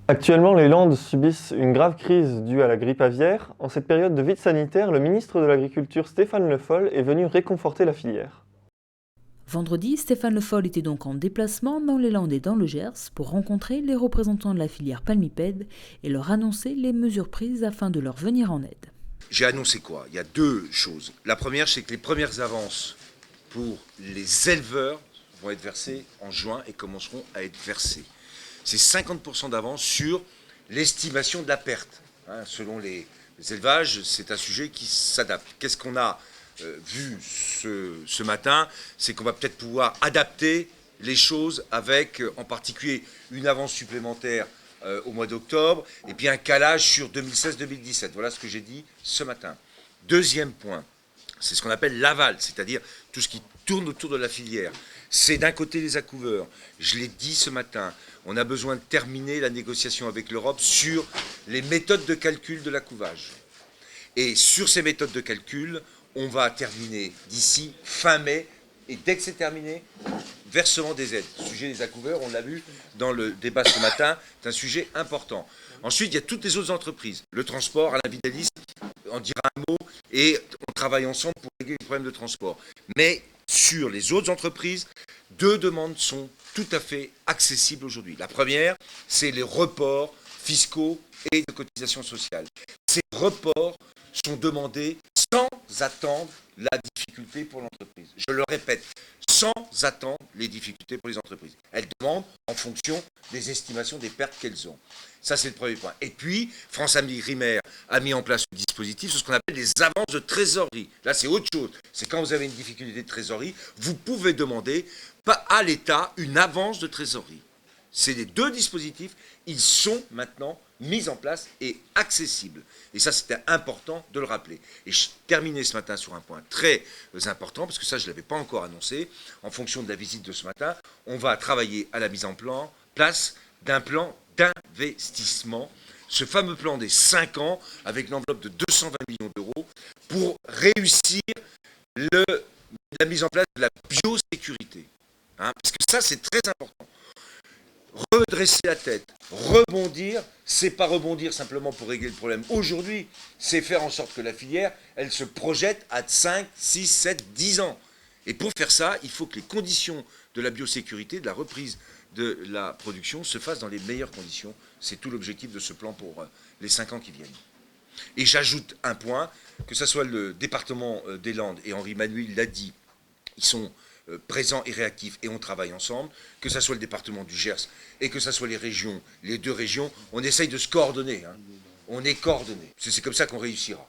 Actuellement, les Landes subissent une grave crise due à la grippe aviaire. En cette période de vide sanitaire, le ministre de l'Agriculture Stéphane Le Foll est venu réconforter la filière. Vendredi, Stéphane Le Foll était donc en déplacement dans les Landes et dans le Gers pour rencontrer les représentants de la filière palmipède et leur annoncer les mesures prises afin de leur venir en aide. J'ai annoncé quoi? Il y a deux choses. La première, c'est que les premières avances pour les éleveurs vont être versées en juin et commenceront à être versées. C'est 50% d'avance sur l'estimation de la perte. Selon les élevages, c'est un sujet qui s'adapte. Qu'est-ce qu'on a vu ce matin? C'est qu'on va peut-être pouvoir adapter les choses avec, en particulier, une avance supplémentaire au mois d'octobre, et puis un calage sur 2016-2017. Voilà ce que j'ai dit ce matin. Deuxième point, c'est ce qu'on appelle l'aval, c'est-à-dire tout ce qui tourne autour de la filière. C'est d'un côté les accouveurs. Je l'ai dit ce matin, on a besoin de terminer la négociation avec l'Europe sur les méthodes de calcul de l'accouvage. Et sur ces méthodes de calcul, on va terminer d'ici fin mai, et dès que c'est terminé, versement des aides. Le sujet des accouveurs, on l'a vu dans le débat ce matin, c'est un sujet important. Ensuite, il y a toutes les autres entreprises. Le transport, Alain Vidalis en dira un mot, et on travaille ensemble pour régler les problèmes de transport. Mais sur les autres entreprises, deux demandes sont tout à fait accessibles aujourd'hui. La première, c'est les reports fiscaux et de cotisations sociales. Ces reports sont demandés sans attendre la difficulté pour l'entreprise. Je le répète, sans attendre les difficultés pour les entreprises. Elles demandent en fonction des estimations des pertes qu'elles ont. Ça, c'est le premier point. Et puis, France Agrimaire a mis en place un dispositif, c'est ce qu'on appelle les avances de trésorerie. Là, c'est autre chose. C'est quand vous avez une difficulté de trésorerie, vous pouvez demander à l'État une avance de trésorerie. C'est les deux dispositifs, ils sont maintenant mis en place et accessibles. Et ça, c'était important de le rappeler. Et je terminais ce matin sur un point très important, parce que ça, je ne l'avais pas encore annoncé. En fonction de la visite de ce matin, on va travailler à la mise en place d'un plan d'investissement, ce fameux plan des 5 ans, avec une enveloppe de 220 millions d'euros, pour réussir la mise en place de la biosécurité. Parce que ça, c'est très important. Redresser la tête, rebondir, c'est pas rebondir simplement pour régler le problème. Aujourd'hui, c'est faire en sorte que la filière, elle se projette à 5, 6, 7, 10 ans. Et pour faire ça, il faut que les conditions de la biosécurité, de la reprise de la production, se fassent dans les meilleures conditions. C'est tout l'objectif de ce plan pour les 5 ans qui viennent. Et j'ajoute un point, que ce soit le département des Landes, et Henri Manuel l'a dit, ils sont présents et réactifs, et on travaille ensemble, que ce soit le département du Gers et que ce soit les régions, les deux régions, on essaye de se coordonner. On est coordonnés. C'est comme ça qu'on réussira.